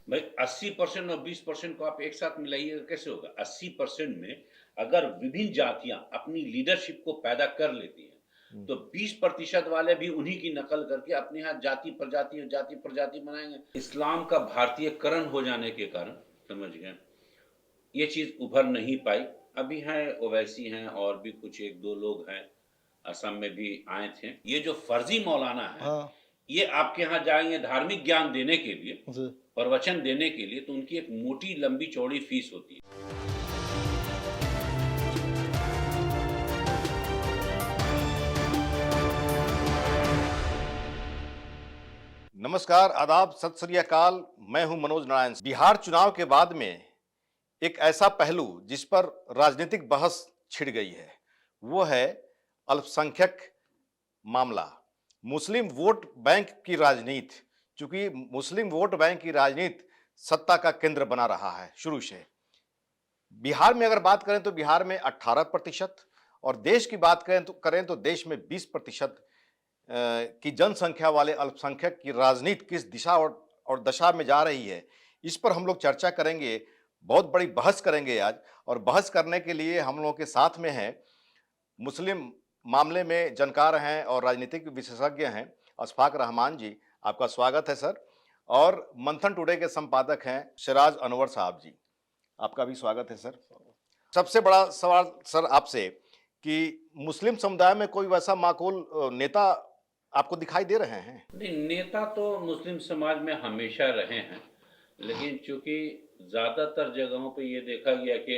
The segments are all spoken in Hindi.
भाई 80% और 20% को आप एक साथ मिलाइएगा कैसे होगा? 80% में अगर विभिन्न जातियाँ अपनी लीडरशिप को पैदा कर लेती हैं, हुँ। तो 20% वाले भी उन्हीं की नकल करके अपने यहाँ जाति-प्रजाति बनाएँगे। इस्लाम का भारतीयकरण हो जाने के कारण, समझ गए, ये चीज़ उभर नहीं पाई। अभी हैं ओवैसी हैं और भी कुछ 1-2 लोग हैं, असम में भी आए थे। ये जो फर्ज़ी मौलाना हैं, हाँ, ये आपके यहाँ जाएँगे धार्मिक ज्ञान देने के लिए, जी। प्रवचन देने के लिए, तो उनकी एक मोटी लंबी-चौड़ी फ़ीस होती है। नमस्कार, आदाब, सत श्री अकाल। मैं हूं मनोज नारायण। बिहार चुनाव के बाद में एक ऐसा पहलू जिस पर राजनीतिक बहस छिड़ गई है, वो है अल्पसंख्यक मामला। मुस्लिम वोट बैंक की राजनीति, चूंकि मुस्लिम वोट बैंक की राजनीति सत्ता का केंद्र बना रहा है शुरू से। बिहार में अगर बात करें तो बिहार में 18% और देश की बात करें तो देश में 20% की जनसंख्या वाले अल्पसंख्यक की राजनीति किस दिशा और दशा में जा रही है, इस पर हम लोग चर्चा करेंगे। बहुत बड़ी बहस करेंगे आज। और बहस करने के लिए हम लोगों के साथ में हैं, मुस्लिम मामले में जानकार हैं और राजनीतिक विशेषज्ञ हैं, अशफाक रहमान जी। आपका स्वागत है सर। और मंथन टुडे के संपादक हैं सिराज अनवर साहब जी। आपका भी स्वागत है सर। सबसे बड़ा सवाल सर आपसे कि मुस्लिम समुदाय में कोई वैसा माकूल नेता आपको दिखाई दे रहे हैं? नहीं, नेता तो मुस्लिम समाज में हमेशा रहे हैं, लेकिन चूँकि ज़्यादातर जगहों पे ये देखा गया कि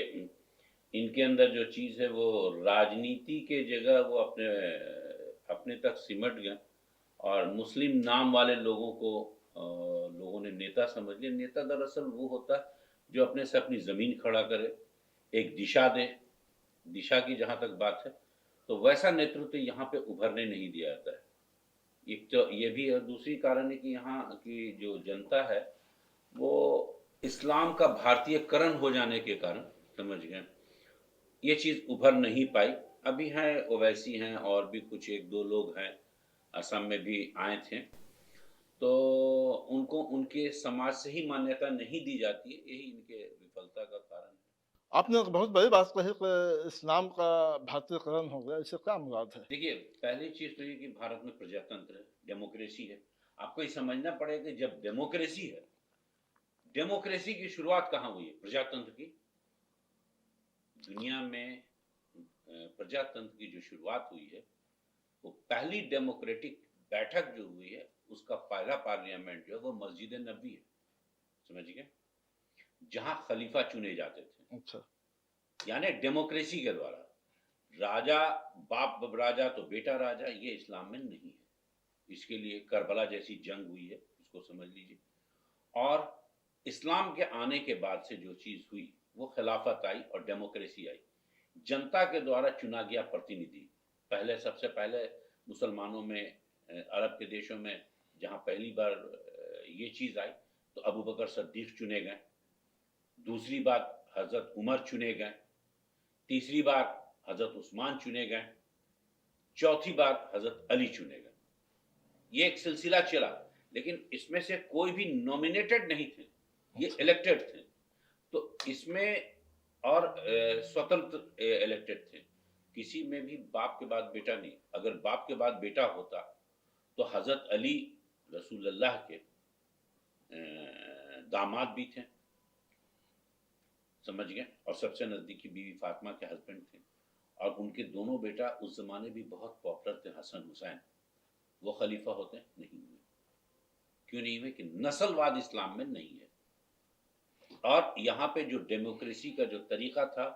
इनके अंदर जो चीज़ है वो राजनीति के जगह वो अपने अपने तक सिमट गए और मुस्लिम नाम वाले लोगों को लोगों ने नेता समझ लिया। नेता दरअसल वो होता है जो अपने से अपनी ज़मीन खड़ा करे, एक दिशा दे। दिशा की जहाँ तक बात है, तो वैसा नेतृत्व यहाँ पे उभरने नहीं दिया जाता है। एक तो ये भी है, दूसरी कारण है कि यहाँ की जो जनता है, वो इस्लाम का भारतीयकरण हो जाने के कारण, समझ गए, ये चीज़ उभर नहीं पाई। अभी हैं ओवैसी हैं और भी कुछ 1-2 लोग हैं, असम में भी आए थे। तो उनको उनके समाज से ही मान्यता नहीं दी जाती है, यही इनके विफलता का कारण है। आपने एक बहुत बड़ी बात कही कि इस्लाम का भारतीयकरण हो गया, इससे क्या मुराद है? देखिए, पहली चीज़ तो ये कि भारत में प्रजातंत्र है, डेमोक्रेसी है। आपको ये समझना पड़ेगा कि जब डेमोक्रेसी है, डेमोक्रेसी की शुरुआत कहाँ हुई है? प्रजातंत्र की। दुनिया में प्रजातंत्र की जो शुरुआत हुई है, वो पहली डेमोक्रेटिक बैठक जो हुई है, उसका पहला पार्लियामेंट जो है वो मस्जिद नबवी है, समझ गए? जहाँ खलीफा चुने जाते थे, अच्छा। यानी डेमोक्रेसी के द्वारा। राजा, बाप राजा तो बेटा राजा, ये इस्लाम में नहीं है। इसके लिए करबला जैसी जंग हुई है, उसको समझ लीजिए। और इस्लाम के आने के बाद से जो चीज़ हुई, वो खिलाफत आई और डेमोक्रेसी आई। जनता के द्वारा चुना गया प्रतिनिधि। पहले, सबसे पहले मुसलमानों में, अरब के देशों में जहाँ पहली बार ये चीज़ आई, तो अबू बकर सिद्दीक चुने गए। दूसरी बार हज़रत उमर चुने गए। तीसरी बार हज़रत उस्मान चुने गए। चौथी बार हज़रत अली चुने गए। ये एक सिलसिला चला, लेकिन इसमें से कोई भी नॉमिनेटेड नहीं थे, ये अच्छा। इलेक्टेड थे। तो इसमें और स्वतंत्र इलेक्टेड थे। किसी में भी बाप के बाद बेटा नहीं। अगर बाप के बाद बेटा होता, तो हज़रत अली रसूलुल्लाह के दामाद भी थे, समझ गए, और सबसे नज़दीकी बीवी फातिमा के हस्बैंड थे। और उनके दोनों बेटा उस ज़माने भी बहुत पॉपुलर थे, हसन हुसैन। वो खलीफा होते नहीं हुए। क्यों नहीं हुए? कि नस्लवाद इस्लाम में नहीं है। और यहाँ पे जो डेमोक्रेसी का जो तरीका था,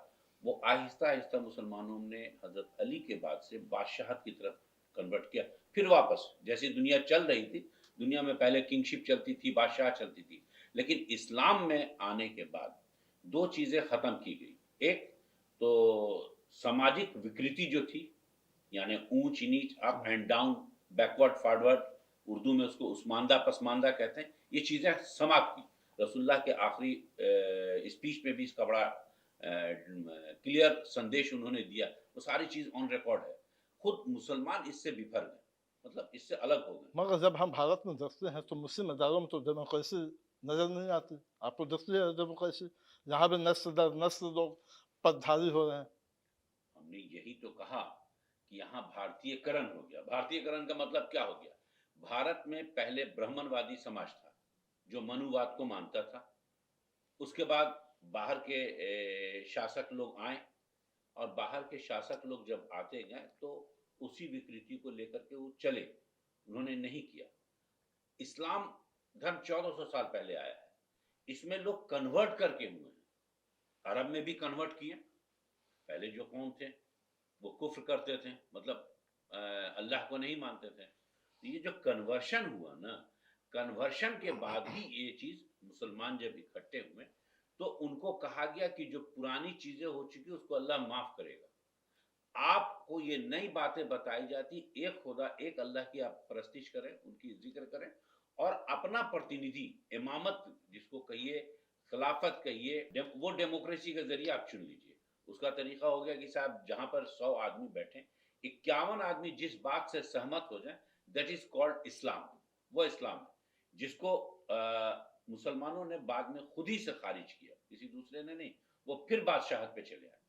वो आहिस्ता-आहिस्ता मुसलमानों ने हज़रत अली के बाद से बादशाहत की तरफ कन्वर्ट किया। फिर वापस जैसी दुनिया चल रही थी, दुनिया में पहले किंगशिप चलती थी, बादशाह चलती थी। लेकिन इस्लाम में आने के बाद 2 चीज़ें ख़त्म की गई। एक तो सामाजिक विकृति जो थी, यानी ऊँच-नीच, up and down, backward forward, Urdu में उसको उस्मानदा-पसमानदा कहते हैं, ये चीज़ें समाप्त की। रसूलुल्लाह के आखिरी स्पीच में भी इसका बड़ा क्लियर संदेश उन्होंने दिया। वो सारी चीज़ ऑन रिकॉर्ड है। खुद मुसलमान इससे बिफर गए, मतलब इससे अलग हो गए। मगर जब हम भारत में देखते हैं तो मुस्लिम इदारों में तो डेमोक्रेसी नजर नहीं आती। आपको दिखती है डेमोक्रेसी? यहाँ पे नस्ल दर नस्ल लोग पदधारी हो रहे हैं। हमने यही तो कहा कि यहाँ भारतीयकरण हो गया। भारतीयकरण का मतलब क्या हो गया? भारत में पहले ब्राह्मणवादी समाज था जो मनुवाद को मानता था। उसके बाद बाहर के शासक लोग आए और बाहर के शासक लोग जब आते गए तो उसी विकृति को लेकर के वो चले, उन्होंने नहीं किया। इस्लाम धर्म 1400 साल पहले आया है, इसमें लोग कन्वर्ट करके हुए हैं। अरब में भी कन्वर्ट किए। पहले जो कौम थे वो कुफ्र करते थे, मतलब अल्लाह को नहीं मानते थे। तो ये जो कन्वर्शन हुआ ना, कन्वर्शन के बाद ही ये चीज मुसलमान जब इकट्ठे हुए तो उनको कहा गया कि जो पुरानी चीजें हो चुकी उसको अल्लाह माफ करेगा। आपको ये नई बातें बताई जाती, एक खुदा एक अल्लाह की आप परस्तिश करें, उनकी जिक्र करें और अपना प्रतिनिधि इमामत जिसको कहिए, खिलाफत कहिए, वो डेमोक्रेसी के जरिए आप चुन लीजिए। उसका तरीका हो गया कि साहब जहां पर 100 आदमी बैठे, 51 आदमी जिस बात से सहमत हो जाए, दैट इज कॉल्ड इस्लाम। वो इस्लाम है जिसको मुसलमानों ने बाद में खुद ही से खारिज किया, किसी दूसरे ने नहीं। वो फिर बादशाहत पे चले आए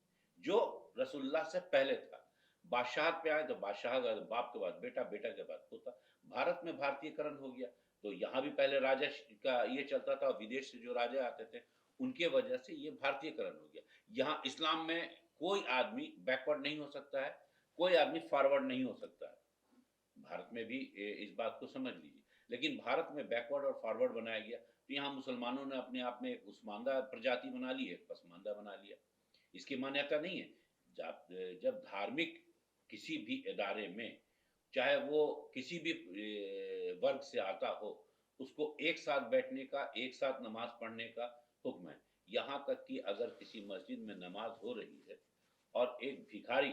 जो रसूलुल्लाह से पहले था। बादशाहत पे आए तो बादशाह का बाप के बाद बेटा, बेटा के बाद पोता। भारत में भारतीयकरण हो गया तो यहाँ भी पहले राजा का ये चलता था, विदेश से जो राजा आते थे उनके वजह से ये भारतीयकरण हो गया। यहाँ इस्लाम में कोई आदमी बैकवर्ड नहीं हो सकता है, कोई आदमी फॉरवर्ड नहीं हो सकता है। भारत में भी इस बात को समझ लीजिए। लेकिन भारत में बैकवर्ड और फॉरवर्ड बनाया गया तो यहाँ मुसलमानों ने अपने आप में एक उस्मानदा प्रजाति बना ली, एक पसमानदा बना लिया। इसकी मान्यता नहीं है। जब धार्मिक किसी भी इदारे में, चाहे वो किसी भी वर्ग से आता हो, उसको एक साथ बैठने का, एक साथ नमाज पढ़ने का हुक्म है। यहाँ तक कि अगर किसी मस्जिद में नमाज हो रही है और एक भिखारी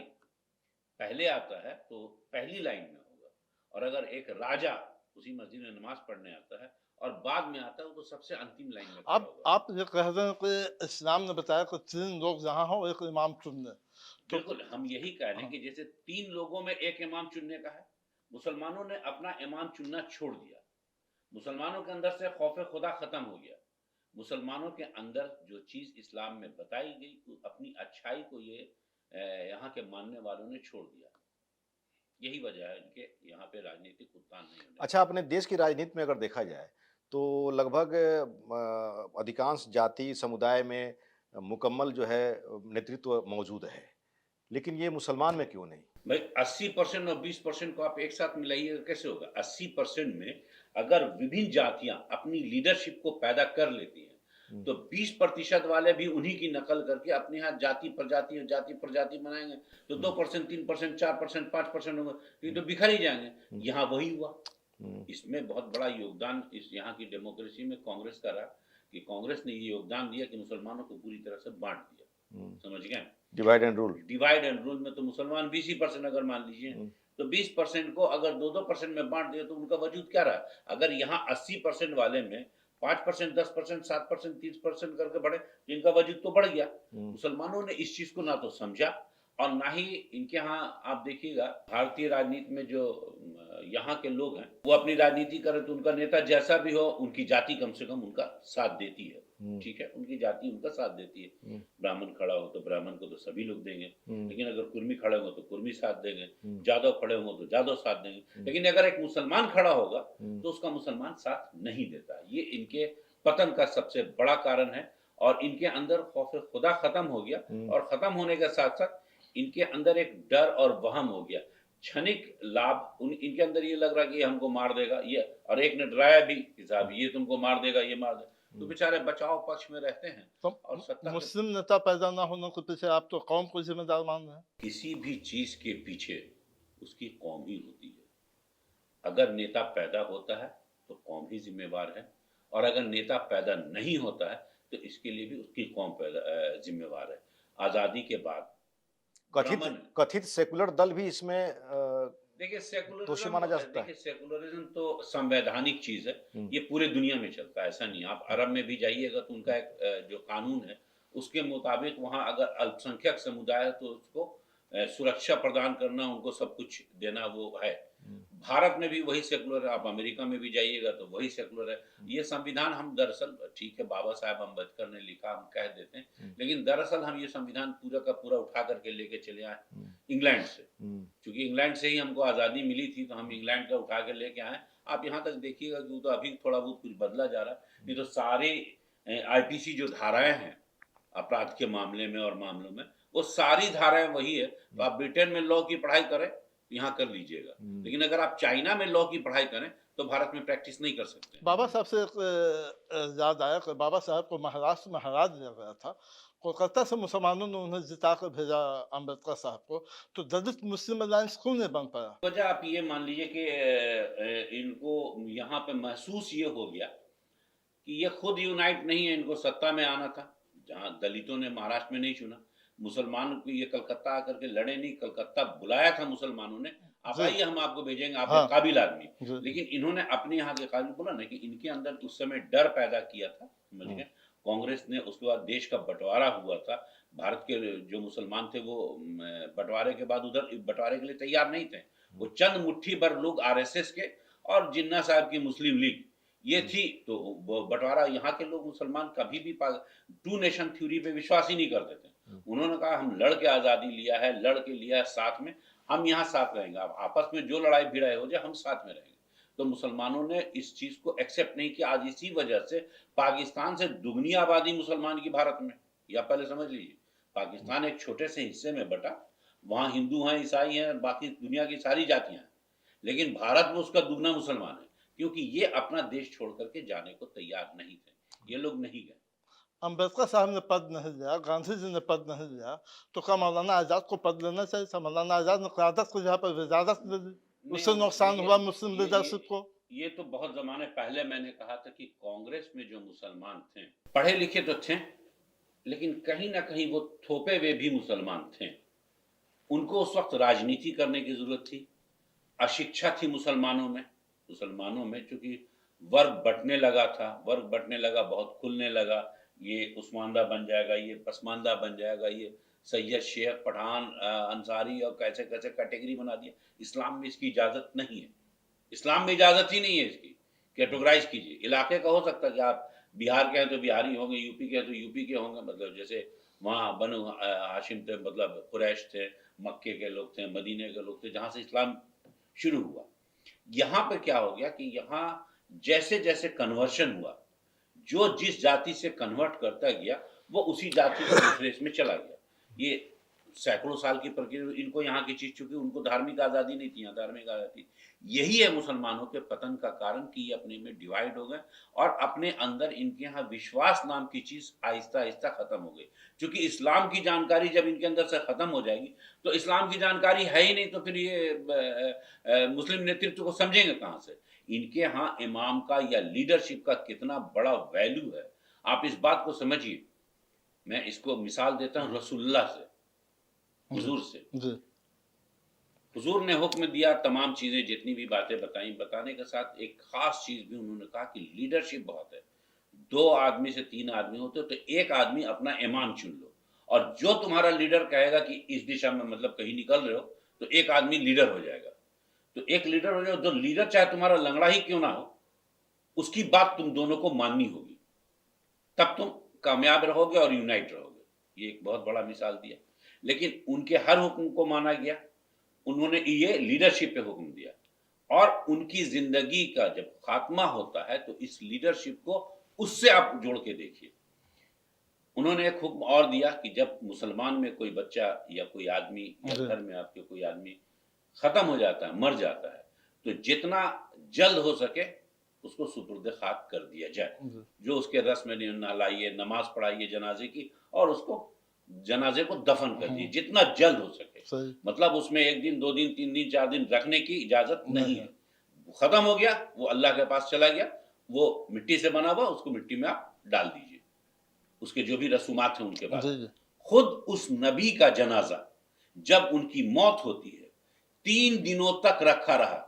पहले आता है तो पहली लाइन में होगा, और अगर एक राजा उसी मस्जिद में नमाज पढ़ने आता है और बाद में आता है तो सबसे अंतिम लाइन में खड़ा होगा। आप ये कह रहे हैं कि इस्लाम ने बताया कि 3 लोग जहाँ हो एक इमाम चुन लें। तो बिल्कुल, हम यही कह रहे हैं कि जैसे 3 लोगों में एक इमाम चुनने का है, मुसलमानों ने अपना इमाम चुनना छोड़ दिया। मुसलमानों के अंदर से खौफ खुदा खत्म हो गया। मुसलमानों के अंदर जो चीज इस्लाम में बताई गई, अपनी अच्छाई को ये यहाँ के मानने वालों ने छोड़ दिया। यही वजह है इनके यहाँ पे राजनीतिक उत्थान नहीं होने। अच्छा, अपने देश की राजनीति में अगर देखा जाए तो लगभग अधिकांश जाति समुदाय में मुकम्मल जो है नेतृत्व मौजूद है, लेकिन ये मुसलमान में क्यों नहीं? भाई 80% और 20% को आप एक साथ मिलाइएगा कैसे होगा? 80% में अगर विभिन्न जातियां अपनी लीडरशिप को पैदा कर लेती हैं तो 20% वाले भी उन्हीं की नकल करके अपने यहाँ जाति प्रजाति बनाएंगे तो 2%, 3%, 4%, 5% होगा, तो ये तो बिखर ही जाएंगे। यहाँ वही हुआ। इसमें बहुत बड़ा योगदान इस यहाँ की डेमोक्रेसी में कांग्रेस का रहा कि कांग्रेस ने ये योगदान दिया कि मुसलमानों को पूरी तरह से बांट दिया। समझ गए? Divide and rule. Divide and rule में तो मुसलमान 20% अगर मान लीजिए तो 20% को अगर 2-2% में बांट दिया तो उनका वजूद क्या रहा? अगर यहाँ 80% वाले में 5%, 10%, 7%, 30% करके बढ़े तो इनका वजूद तो बढ़ गया। मुसलमानों ने इस चीज को ना तो समझा और ना ही इनके यहाँ आप देखिएगा भारतीय राजनीति में जो यहाँ के लोग हैं वो अपनी राजनीति करें तो उनका नेता जैसा भी हो उनकी जाति कम से कम उनका साथ देती है। ठीक है, उनकी जाति उनका साथ देती है। ब्राह्मण खड़ा हो तो ब्राह्मण को तो सभी लोग देंगे, लेकिन अगर कुर्मी खड़े हो तो कुर्मी साथ देंगे, जादव खड़े हो तो जादव साथ देंगे। लेकिन अगर एक मुसलमान खड़ा होगा तो उसका मुसलमान साथ नहीं देता। ये इनके पतन का सबसे बड़ा कारण है और इनके अंदर खौफ खुदा खत्म हो गया और खत्म होने के साथ साथ इनके अंदर एक डर और वहम हो गया, क्षणिक लाभ। इनके अंदर ये लग रहा कि हमको मार देगा ये, और एक ने डराया भी कि साहब ये तुमको मार देगा, ये मार देगा, तो बेचारे बचाव पक्ष में रहते हैं। तो और सत्ता मुस्लिम नेता पैदा ना होने के पीछे आप तो कौम को जिम्मेदार मान रहे हैं। किसी भी चीज के पीछे उसकी कौम ही होती है। अगर नेता पैदा होता है तो कौम ही जिम्मेवार है, और अगर नेता पैदा नहीं होता है तो इसके लिए भी उसकी कौम पैदा जिम्मेवार है। आजादी के बाद कथित सेकुलर दल भी इसमें देखिए दोषी माना जा सकता है। देखिए सेकुलरिज्म तो संवैधानिक चीज है, ये पूरे दुनिया में चलता है, ऐसा नहीं। आप अरब में भी जाइएगा तो उनका एक जो कानून है उसके मुताबिक वहां अगर अल्पसंख्यक समुदाय है तो उसको सुरक्षा प्रदान करना, उनको सब कुछ देना वो है। भारत में भी वही सेकुलर है, आप अमेरिका में भी जाइएगा तो वही सेकुलर है। ये संविधान हम दरअसल, ठीक है बाबा साहब अम्बेडकर ने लिखा, हम कह देते हैं, लेकिन दरअसल हम ये संविधान पूरा का पूरा उठा करके लेके चले आए इंग्लैंड से, क्योंकि इंग्लैंड से ही हमको आज़ादी मिली थी, तो हम इंग्लैंड का उठा के लेके आए। आप यहाँ तक देखिएगा कि वो तो अभी थोड़ा बहुत कुछ बदला जा रहा है, नहीं तो सारे आईपीसी जो धाराएं हैं अपराध के मामले में और मामलों में, वो सारी धाराएं वही है। तो आप ब्रिटेन में लॉ की पढ़ाई करें, यहाँ कर लीजिएगा, लेकिन अगर आप चाइना में लॉ की पढ़ाई करें तो भारत में प्रैक्टिस नहीं कर सकते। बाबा साहब से एक याद आया कि बाबा साहब को महाराष्ट्र में हरा दिया गया था, कोलकाता से मुसलमानों ने उन्हें जिता कर भेजा अम्बेडकर साहब को, तो दलित मुस्लिम अलायंस क्यों नहीं बन पाया? वजह आप ये मान लीजिए कि इनको यहाँ पे महसूस ये हो गया कि ये खुद यूनाइट नहीं है, इनको सत्ता में आना था। जहाँ दलितों ने महाराष्ट्र में नहीं चुना, मुसलमानों को ये कलकत्ता आकर के लड़े नहीं, कलकत्ता बुलाया था मुसलमानों ने, आप जी। आइए हम आपको भेजेंगे, आप हाँ। एक काबिल आदमी। जी। लेकिन इन्होंने अपने यहाँ के काबिल बोला ना कि इनके अंदर उस समय डर पैदा किया था, समझ गए। कांग्रेस ने उसके बाद देश का बंटवारा हुआ था, भारत के जो मुसलमान थे वो बंटवारे के बाद उधर बंटवारे के लिए तैयार नहीं थे। वो चंद मुट्ठी भर लोग आरएसएस के और जिन्ना साहब की मुस्लिम लीग ये थी, तो वो बंटवारा, यहाँ के लोग मुसलमान कभी भी टू नेशन थ्योरी पे विश्वास ही नहीं करते थे। उन्होंने कहा हम लड़ के आज़ादी लिया है, लड़ के लिया है साथ में, हम यहाँ साथ रहेंगे, अब आपस में जो लड़ाई भिड़ाई हो जाए हम साथ में रहेंगे। तो मुसलमानों ने इस चीज़ को एक्सेप्ट नहीं किया। आज इसी वजह से पाकिस्तान से दुगनी आबादी मुसलमान की भारत में, या पहले समझ लीजिए, पाकिस्तान एक छोटे से हिस्से में बटा, वहाँ हिंदू हैं, ईसाई हैं, बाकी दुनिया की सारी जातियाँ हैं, लेकिन भारत में उसका दुगना मुसलमान है, क्योंकि ये अपना देश छोड़ करके जाने को तैयार नहीं थे, ये लोग नहीं गए। अम्बेडकर साहब ने पद नहीं लिया, गांधी जी ने पद नहीं लिया, तो क्या मौलाना आज़ाद को पद लेना चाहिए था? मौलाना आज़ाद ने क़यादत को जहाँ पर वज़ारत ले ली, उससे नुकसान हुआ मुस्लिम लीडरशिप को। ये तो बहुत ज़माने पहले मैंने कहा था कि कांग्रेस में जो मुसलमान थे, पढ़े लिखे तो थे, लेकिन कहीं ना कहीं वो थोपे हुए भी मुसलमान थे। उनको उस वक्त राजनीति करने की ज़रूरत थी, अशिक्षा थी मुसलमानों में चूंकि वर्ग बंटने लगा था, वर्ग बंटने लगा, बहुत खुलने लगा, ये उस्मानदा बन जाएगा, ये पसमानदा बन जाएगा, ये सैयद शेख पठान अंसारी और कैसे कैसे कैटेगरी बना दिया। इस्लाम में इसकी इजाज़त नहीं है, इस्लाम में इजाज़त ही नहीं है इसकी। कैटेगराइज कीजिए, इलाके का हो सकता है कि आप बिहार के हैं तो बिहारी होंगे, यूपी के हैं तो यूपी के होंगे, मतलब जैसे वहाँ बनु हाशिम थे, मतलब कुरैश थे, मक्के के लोग थे, मदीने के लोग थे, जहाँ से इस्लाम शुरू हुआ। यहाँ पे क्या हो गया कि यहाँ जैसे जैसे कन्वर्शन हुआ, जो जिस जाति से कन्वर्ट करता गया वो उसी जाति से दूसरे इसमें चला गया। ये सैकड़ों साल की प्रक्रिया, इनको यहाँ की चीज, चूंकि उनको धार्मिक आज़ादी नहीं थी, यहाँ धार्मिक आज़ादी, यही है मुसलमानों के पतन का कारण कि ये अपने में डिवाइड हो गए और अपने अंदर इनके यहाँ विश्वास नाम की चीज आहिस्ता आहिस्ता खत्म हो गई। क्योंकि इस्लाम की जानकारी जब इनके अंदर से खत्म हो जाएगी तो इस्लाम की जानकारी है ही नहीं, तो फिर ये मुस्लिम नेतृत्व को समझेंगे कहाँ से। इनके यहाँ इमाम का या लीडरशिप का कितना बड़ा वैल्यू है, आप इस बात को समझिए। मैं इसको मिसाल देता हूँ रसूलुल्लाह से, हुजूर से। हुजूर ने हुक्म दिया, तमाम चीज़ें जितनी भी बातें बताई, बताने के साथ एक खास चीज़ भी उन्होंने कहा कि लीडरशिप बहुत है। 2 आदमी से 3 आदमी होते हो तो एक आदमी अपना इमाम चुन लो, और जो तुम्हारा लीडर कहेगा कि इस दिशा में, मतलब कहीं निकल रहे हो, तो एक आदमी लीडर हो जाएगा। तो एक लीडर हो जाए, जो लीडर चाहे तुम्हारा लंगड़ा ही क्यों ना हो, उसकी बात तुम दोनों को माननी होगी, तब तुम कामयाब रहोगे और यूनाइट रहोगे। ये एक बहुत बड़ा मिसाल दिया। लेकिन उनके हर हुक्म को माना गया, उन्होंने ये लीडरशिप पे हुक्म दिया, और उनकी जिंदगी का जब खात्मा होता है तो इस लीडरशिप को उससे आप जोड़ के देखिए। उन्होंने एक हुक्म और दिया कि जब मुसलमान में कोई बच्चा या कोई आदमी या घर में आपके कोई आदमी खत्म हो जाता है, मर जाता है, तो जितना जल्द हो सके उसको सुपुर्द खाक कर दिया जाए। जो उसके रस्म नहलाइए, नमाज पढ़ाइए जनाजे की, और उसको जनाजे को दफन कर दिए जितना जल्द हो सके। मतलब उसमें 1 दिन 2 दिन 3 दिन 4 दिन रखने की इजाजत नहीं है। खत्म हो गया, वो अल्लाह के पास चला गया, वो मिट्टी से बना हुआ, उसको मिट्टी में आप डाल दीजिए, उसके जो भी रसूमात हैं उनके बाद। खुद उस नबी का जनाजा जब उनकी मौत होती है 3 दिनों तक रखा रहा।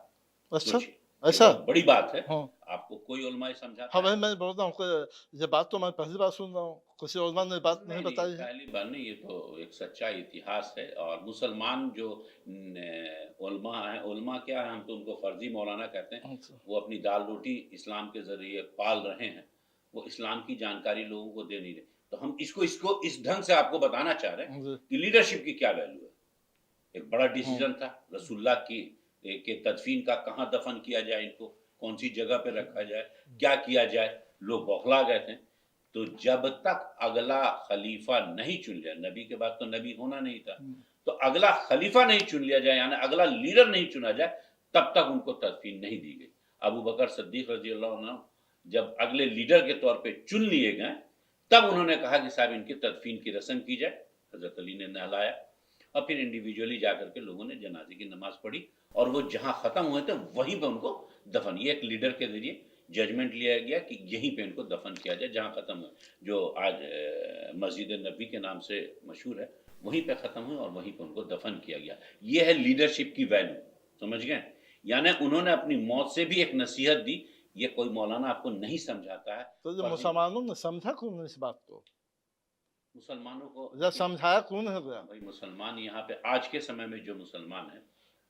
अच्छा, ऐसा? बहुत बड़ी बात है। हाँ। आपको कोई उलमा ये समझाता हाँ, है? वही मैं बोल रहा हूँ कि ये बात तो मैं पहली बार सुन रहा हूँ। किसी उलमा ने बात नहीं बताई है। पहली बार नहीं, ये तो एक सच्चा इतिहास है। और मुसलमान जो उलमा हैं, उलमा क्या है, हम तो उनको फर्जी मौलाना कहते हैं। अच्छा। वो अपनी दाल रोटी इस्लाम के ज़रिए पाल रहे हैं, वो इस्लाम की जानकारी लोगों को दे नहीं रहे। तो हम इसको इस ढंग से आपको बताना चाह रहे हैं जी। कि लीडरशिप की क्या वैल्यू है। एक बड़ा हाँ। डिसीजन था रसूलुल्लाह की के तदफीन का, कहाँ दफन किया जाए इनको, कौन सी जगह पे रखा जाए, क्या किया जाए। लोग बौखला गए थे। तो जब तक अगला खलीफा नहीं चुन लिया, नबी के बाद तो नबी होना नहीं था, तो अगला खलीफा नहीं चुन लिया जाए, यानी अगला लीडर नहीं चुना जाए, तब तक उनको तदफीन नहीं दी गई। अबू बकर सिद्दीक रजी अल्लाह अन्हु जब अगले लीडर के तौर पे चुन लिए गए, तब उन्होंने कहा कि साहब इनकी तदफीन की रस्म की जाए। हजरत अली ने नहलाया और फिर इंडिविजुअली जाकर के लोगों ने जनाजे की नमाज पढ़ी और वो जहां खत्म हुए थे वहीं पे उनको दफन, ये एक लीडर के जरिए जजमेंट लिया गया कि यहीं पे इनको दफन किया जाए जहां खत्म हुए, जो आज मस्जिद नबी के नाम से मशहूर है, वहीं पे खत्म हुए और वहीं पे उनको दफन किया गया। ये है लीडरशिप की वैल्यू, समझ गए। यानी उन्होंने अपनी मौत से भी एक नसीहत दी। ये कोई मौलाना आपको नहीं समझाता है। तो जो फर्जी मुसलमानों ने समझा कौन इस बात को? मुसलमानों को या समझाया कौन है गया? भाई, मुसलमान यहाँ पे आज के समय में जो मुसलमान है,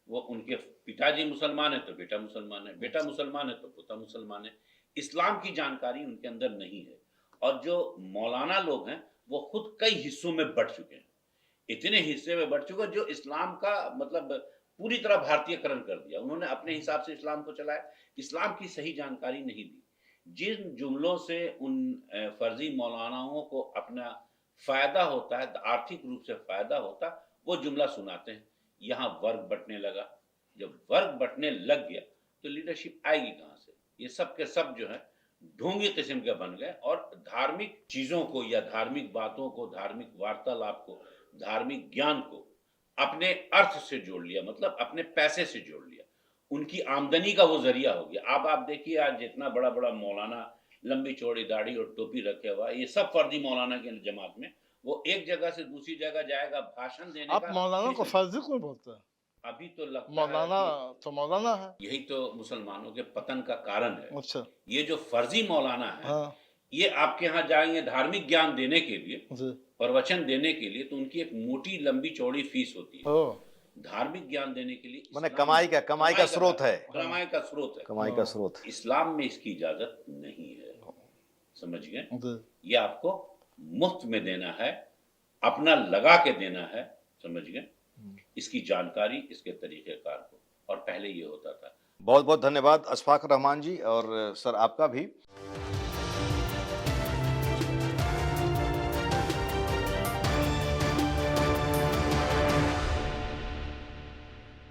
वो उनके पिताजी मुसलमान है तो बेटा मुसलमान है, बेटा मुसलमान है तो पोता मुसलमान है। इस्लाम की जानकारी उनके अंदर नहीं है। और जो मौलाना लोग हैं वो खुद कई हिस्सों में बढ़ चुके हैं, इतने हिस्से में बढ़ चुके जो इस्लाम का मतलब पूरी तरह भारतीयकरण कर दिया। उन्होंने अपने हिसाब से इस्लाम को चलाया, इस्लाम की सही जानकारी नहीं दी। जिन जुमलों से उन फर्जी मौलानाओं को अपना फायदा होता है, आर्थिक रूप से फायदा होता है, वो जुमला सुनाते हैं। यहाँ वर्ग बंटने लगा। जब वर्ग बंटने लग गया तो लीडरशिप आएगी कहाँ से? ये सब के सब जो है ढोंगी किस्म के बन गए और धार्मिक चीजों को या धार्मिक बातों को, धार्मिक वार्तालाप को, धार्मिक ज्ञान को अपने अर्थ से जोड़ लिया, मतलब अपने पैसे से जोड़ लिया। उनकी आमदनी का वो जरिया हो गया। अब आप देखिए, आज जितना बड़ा बड़ा मौलाना लंबी चौड़ी दाढ़ी और टोपी रखे हुआ, ये सब फर्जी मौलाना की जमात में, वो एक जगह से दूसरी जगह जाएगा भाषण देने आप का। मौलाना को फीस- फर्जी क्यों बोलते हैं? अभी तो लगता है मौलाना कि तो मौलाना है। यही तो मुसलमानों के पतन का कारण है। अच्छा। ये जो फर्जी मौलाना है, हाँ। ये आपके यहाँ जाएंगे धार्मिक ज्ञान देने के लिए, जी। प्रवचन देने के लिए, तो उनकी एक मोटी लंबी चौड़ी फीस होती है। ओ। धार्मिक ज्ञान देने के लिए माने इस्लाम कमाई का स्रोत है। कमाई का स्रोत है। कमाई का स्रोत। इस्लाम में इसकी इजाजत नहीं है, समझ गए। जी। ये आपको मुफ्त में देना है, अपना लगा के देना है, समझ गए। इसकी जानकारी, इसके तरीकेकार को, और पहले ये होता था। बहुत बहुत धन्यवाद अशफाक रहमान जी, और सर आपका भी।